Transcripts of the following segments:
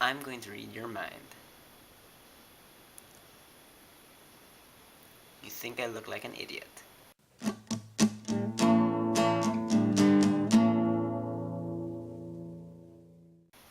I'm going to read your mind. You think I look like an idiot.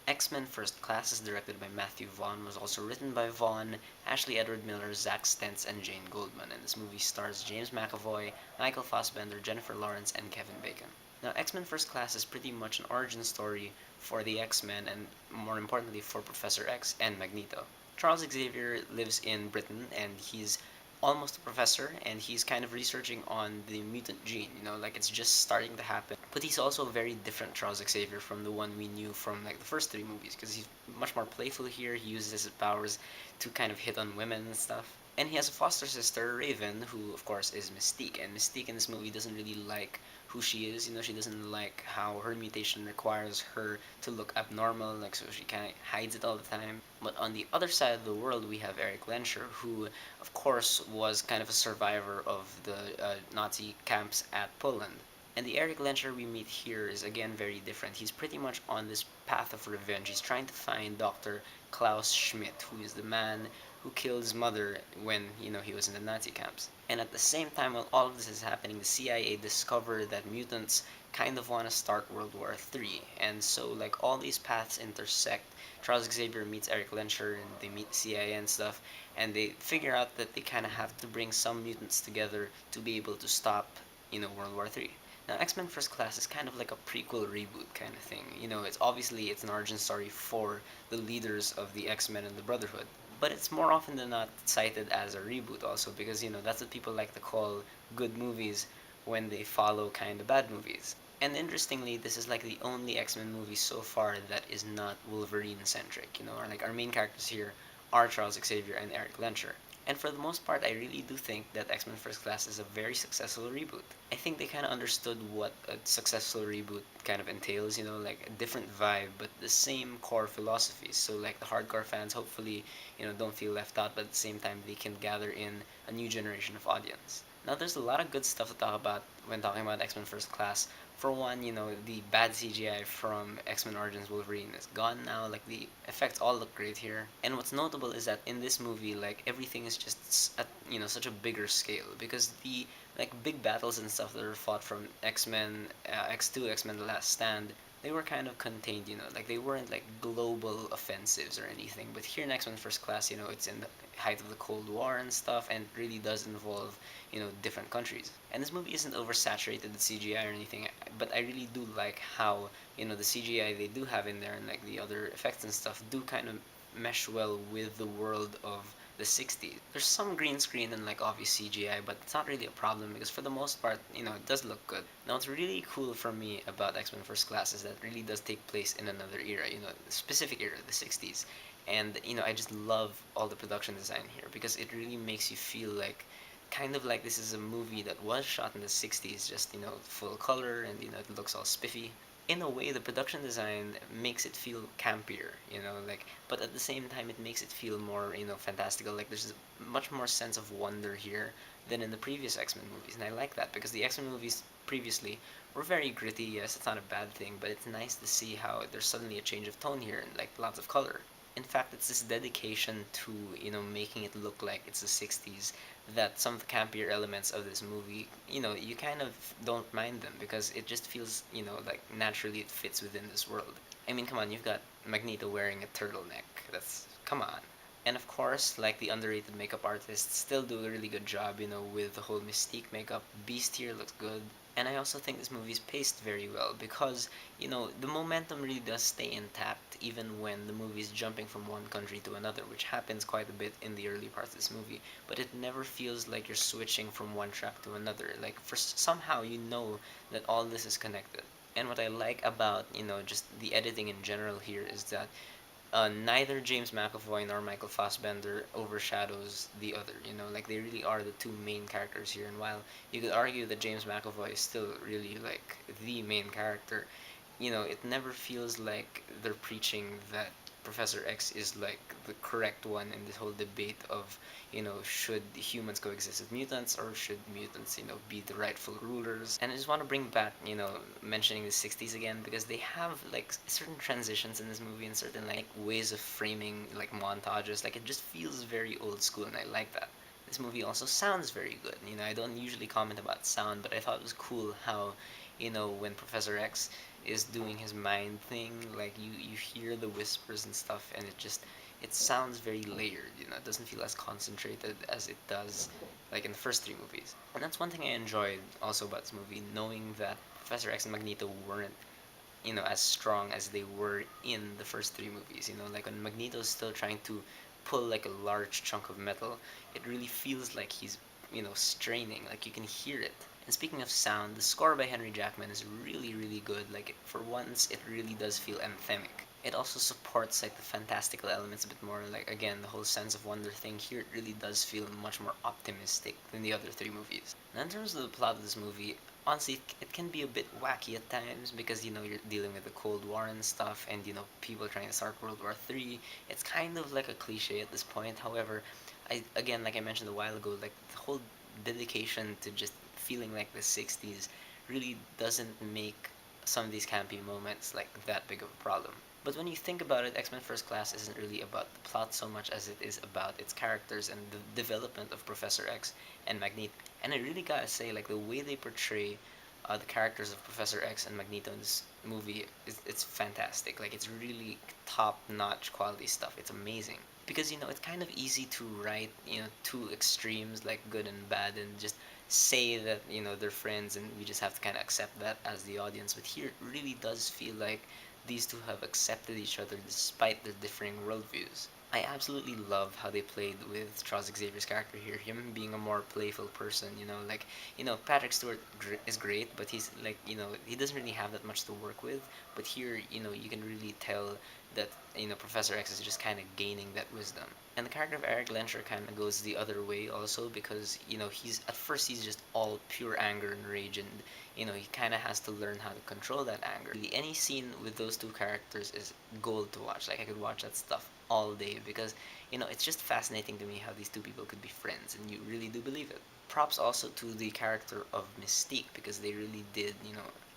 X-Men First Class is directed by Matthew Vaughn, was also written by Vaughn, Ashley Edward Miller, Zach Stentz, and Jane Goldman, and this movie stars James McAvoy, Michael Fassbender, Jennifer Lawrence, and Kevin Bacon. Now, X-Men First Class is pretty much an origin story for the X-Men, and more importantly for Professor X and Magneto. Charles Xavier lives in Britain, and he's almost a professor, and he's kind of researching on the mutant gene, like it's just starting to happen. But he's also a very different Charles Xavier from the one we knew from like the first three movies, because he's much more playful here. He uses his powers to kind of hit on women and stuff. And he has a foster sister, Raven, who of course is Mystique. And Mystique in this movie doesn't really like who she is. She doesn't like how her mutation requires her to look abnormal, like so she kind of hides it all the time. But on the other side of the world, we have Erik Lensherr, who of course was kind of a survivor of the Nazi camps at Poland. And the Erik Lensherr we meet here is again very different. He's pretty much on this path of revenge. He's trying to find Dr. Klaus Schmidt, who is the man who killed his mother when, he was in the Nazi camps. And at the same time, while all of this is happening, the CIA discover that mutants kind of want to start World War III. And so, like, all these paths intersect. Charles Xavier meets Erik Lensherr, and they meet the CIA and stuff, and they figure out that they kind of have to bring some mutants together to be able to stop, World War III. Now, X-Men First Class is kind of like a prequel reboot kind of thing. It's an origin story for the leaders of the X-Men and the Brotherhood. But it's more often than not cited as a reboot also because, that's what people like to call good movies when they follow kind of bad movies. And interestingly, this is like the only X-Men movie so far that is not Wolverine centric, or like our main characters here are Charles Xavier and Erik Lensherr. And for the most part, I really do think that X Men First Class is a very successful reboot. I think they kind of understood what a successful reboot kind of entails, like a different vibe, but the same core philosophies. So, like the hardcore fans, hopefully, don't feel left out, but at the same time, they can gather in a new generation of audience. Now, there's a lot of good stuff to talk about when talking about X Men First Class. For one, the bad CGI from X-Men Origins Wolverine is gone now. Like the effects all look great here. And what's notable is that in this movie, like everything is just at such a bigger scale because the like big battles and stuff that are fought from X-Men, X2, X-Men: The Last Stand, they were kind of contained. Like they weren't like global offensives or anything. But here in X-Men First Class, it's in the height of the Cold War and stuff, and it really does involve different countries. And this movie isn't oversaturated with CGI or anything, but I really do like how the CGI they do have in there and like the other effects and stuff do kind of mesh well with the world of the 60s. There's some green screen and like obvious CGI, but it's not really a problem because for the most part, it does look good. Now, what's really cool for me about X-Men First Class is that it really does take place in another era, the specific era, the 60s. And I just love all the production design here because it really makes you feel like kind of like this is a movie that was shot in the 60s, just full color, and it looks all spiffy. In a way, the production design makes it feel campier, like, but at the same time it makes it feel more fantastical. Like there's a much more sense of wonder here than in the previous X-Men movies, and I like that because the X-Men movies previously were very gritty. Yes, it's not a bad thing, but it's nice to see how there's suddenly a change of tone here and like lots of color. In fact, it's this dedication to making it look like it's the 60s that some of the campier elements of this movie, you kind of don't mind them because it just feels, like naturally it fits within this world. I mean, come on, you've got Magneto wearing a turtleneck. That's, come on. And of course, like the underrated makeup artists still do a really good job, with the whole Mystique makeup. Beast here looks good. And I also think this movie's paced very well because, the momentum really does stay intact even when the movie's jumping from one country to another, which happens quite a bit in the early parts of this movie. But it never feels like you're switching from one track to another. Like, somehow you know that all this is connected. And what I like about, just the editing in general here is that neither James McAvoy nor Michael Fassbender overshadows the other. Like they really are the two main characters here. And while you could argue that James McAvoy is still really like the main character, it never feels like they're preaching that Professor X is like the correct one in this whole debate of, should humans coexist with mutants, or should mutants, be the rightful rulers. And I just want to bring back, mentioning the 60s again, because they have like certain transitions in this movie and certain like ways of framing like montages. Like it just feels very old school, and I like that. This movie also sounds very good. I don't usually comment about sound, but I thought it was cool how, when Professor X is doing his mind thing, like you hear the whispers and stuff, and it sounds very layered. It doesn't feel as concentrated as it does like in the first three movies. And that's one thing I enjoyed also about this movie, knowing that Professor X and Magneto weren't, as strong as they were in the first three movies. Like when Magneto's still trying to pull like a large chunk of metal, it really feels like he's, straining. Like you can hear it. And speaking of sound, the score by Henry Jackman is really, really good. Like for once, it really does feel anthemic. It also supports like the fantastical elements a bit more. Like again, the whole sense of wonder thing here, it really does feel much more optimistic than the other three movies. Now, in terms of the plot of this movie, honestly, it can be a bit wacky at times because you're dealing with the Cold War and stuff, and people trying to start World War III. It's kind of like a cliche at this point. However, like I mentioned a while ago, like the whole dedication to just feeling like the 60s really doesn't make some of these campy moments like that big of a problem. But when you think about it, X-Men First Class isn't really about the plot so much as it is about its characters and the development of Professor X and Magneto. And I really gotta say, like the way they portray the characters of Professor X and Magneto in this movie, it's fantastic. Like it's really top-notch quality stuff. It's amazing because it's kind of easy to write two extremes like good and bad and just say that they're friends and we just have to kind of accept that as the audience. But here it really does feel like these two have accepted each other despite their differing worldviews. I absolutely love how they played with Charles Xavier's character here. Him being a more playful person, like Patrick Stewart is great, but he's like he doesn't really have that much to work with. But here, you can really tell that Professor X is just kind of gaining that wisdom. And the character of Erik Lensherr kind of goes the other way also because he's at first he's just all pure anger and rage, and he kind of has to learn how to control that anger. Really, any scene with those two characters is gold to watch. Like I could watch that stuff all day because it's just fascinating to me how these two people could be friends, and you really do believe it. Props also to the character of Mystique because they really did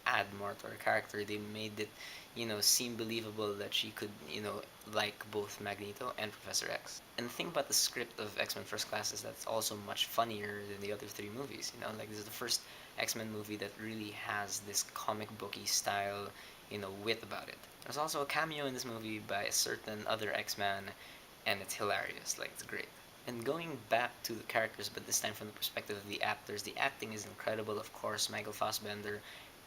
add more to her character. They made it seem believable that she could like both Magneto and Professor X. And the thing about the script of X-Men First Class is that's also much funnier than the other three movies. Like this is the first X-Men movie that really has this comic booky style wit about it. There's also a cameo in this movie by a certain other X-Man, and it's hilarious. Like it's great. And going back to the characters, but this time from the perspective of the actors, the acting is incredible. Of course, Michael Fassbender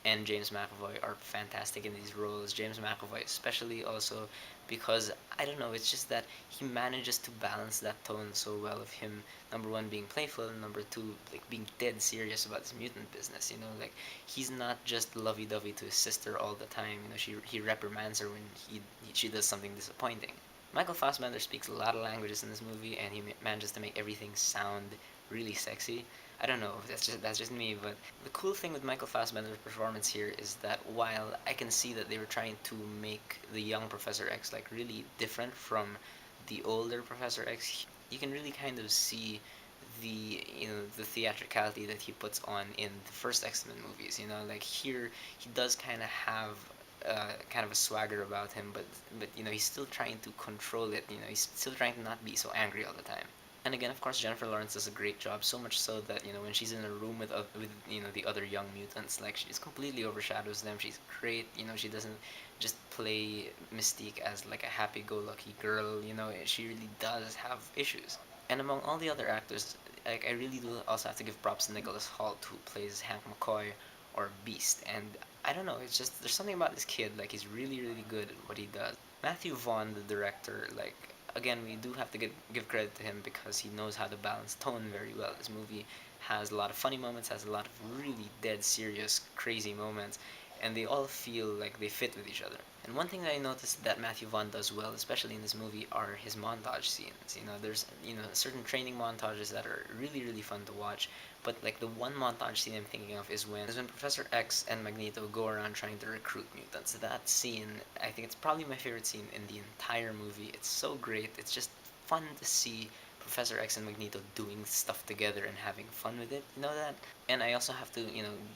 and James McAvoy are fantastic in these roles. James McAvoy, especially, also because I don't know, it's just that he manages to balance that tone so well of him. Number one, being playful, and number two, like being dead serious about his mutant business. Like he's not just lovey-dovey to his sister all the time. He reprimands her when she does something disappointing. Michael Fassbender speaks a lot of languages in this movie, and he manages to make everything sound really sexy. I don't know, that's just me, but the cool thing with Michael Fassbender's performance here is that while I can see that they were trying to make the young Professor X like really different from the older Professor X, you can really kind of see the theatricality that he puts on in the first X-Men movies. Like here he does kind of have kind of a swagger about him, but he's still trying to control it. He's still trying to not be so angry all the time. And again, of course, Jennifer Lawrence does a great job. So much so that when she's in a room with the other young mutants, like she just completely overshadows them. She's great. She doesn't just play Mystique as like a happy-go-lucky girl. She really does have issues. And among all the other actors, like I really do also have to give props to Nicholas Hoult, who plays Hank McCoy or Beast. And I don't know, it's just there's something about this kid. Like he's really, really good at what he does. Matthew Vaughn, the director, like again, we do have to give credit to him because he knows how to balance tone very well. This movie has a lot of funny moments, has a lot of really dead serious, crazy moments, and they all feel like they fit with each other. And one thing that I noticed that Matthew Vaughn does well, especially in this movie, are his montage scenes. There's certain training montages that are really really fun to watch. But like the one montage scene I'm thinking of is when Professor X and Magneto go around trying to recruit mutants. That scene, I think it's probably my favorite scene in the entire movie. It's so great. It's just fun to see Professor X and Magneto doing stuff together and having fun with it. You know that? And I also have to,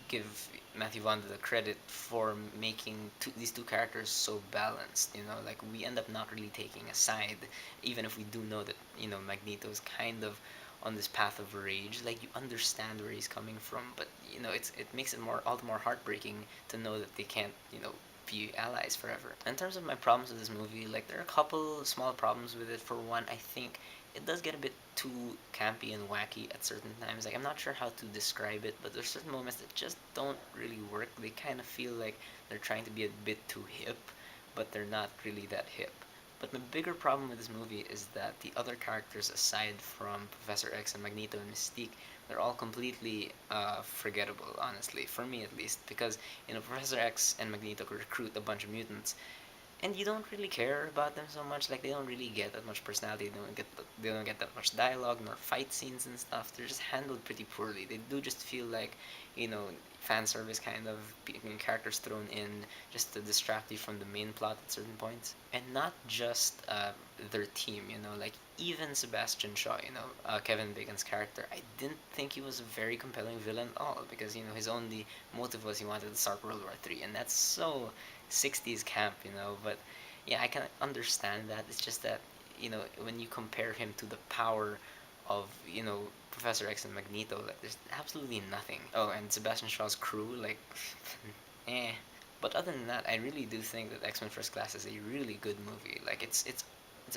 give Matthew Vaughn the credit for making these two characters so balanced. Like we end up not really taking a side, even if we do know that Magneto is kind of on this path of rage. Like you understand where he's coming from, but it makes it all the more heartbreaking to know that they can't be allies forever. In terms of my problems with this movie, like there are a couple small problems with it. For one, I think it does get a bit too campy and wacky at certain times. Like I'm not sure how to describe it, but there's certain moments that just don't really work. They kind of feel like they're trying to be a bit too hip, but they're not really that hip. But my bigger problem with this movie is that the other characters, aside from Professor X and Magneto and Mystique, they're all completely forgettable, honestly, for me at least. Because Professor X and Magneto could recruit a bunch of mutants, and you don't really care about them so much. Like they don't really get that much personality. They don't get that much dialogue nor fight scenes and stuff. They're just handled pretty poorly. They do just feel like you know fan service kind of characters thrown in just to distract you from the main plot at certain points. And not just their team. Like even Sebastian Shaw. Kevin Bacon's character. I didn't think he was a very compelling villain at all because his only motive was he wanted to start World War III, and that's so 60s camp, but yeah, I can understand that. It's just that, when you compare him to the power of, Professor X and Magneto, like, there's absolutely nothing. Oh, and Sebastian Shaw's crew, like, eh. But other than that, I really do think that X-Men First Class is a really good movie. Like, it's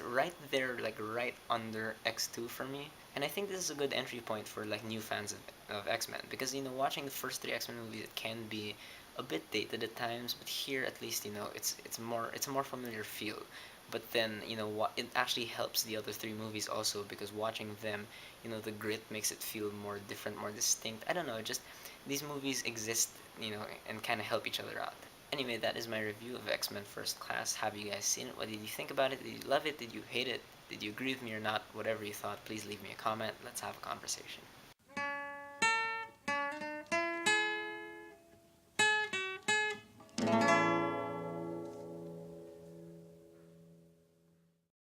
right there, like, right under X2 for me. And I think this is a good entry point for, like, new fans of X-Men. Because, watching the first three X-Men movies, it can be a bit dated at times, but here at least it's a more familiar feel. But then what it actually helps the other three movies also because watching them, the grit makes it feel more different, more distinct. I don't know, just these movies exist, and kind of help each other out. Anyway, that is my review of X Men First Class. Have you guys seen it? What did you think about it? Did you love it? Did you hate it? Did you agree with me or not? Whatever you thought, please leave me a comment. Let's have a conversation.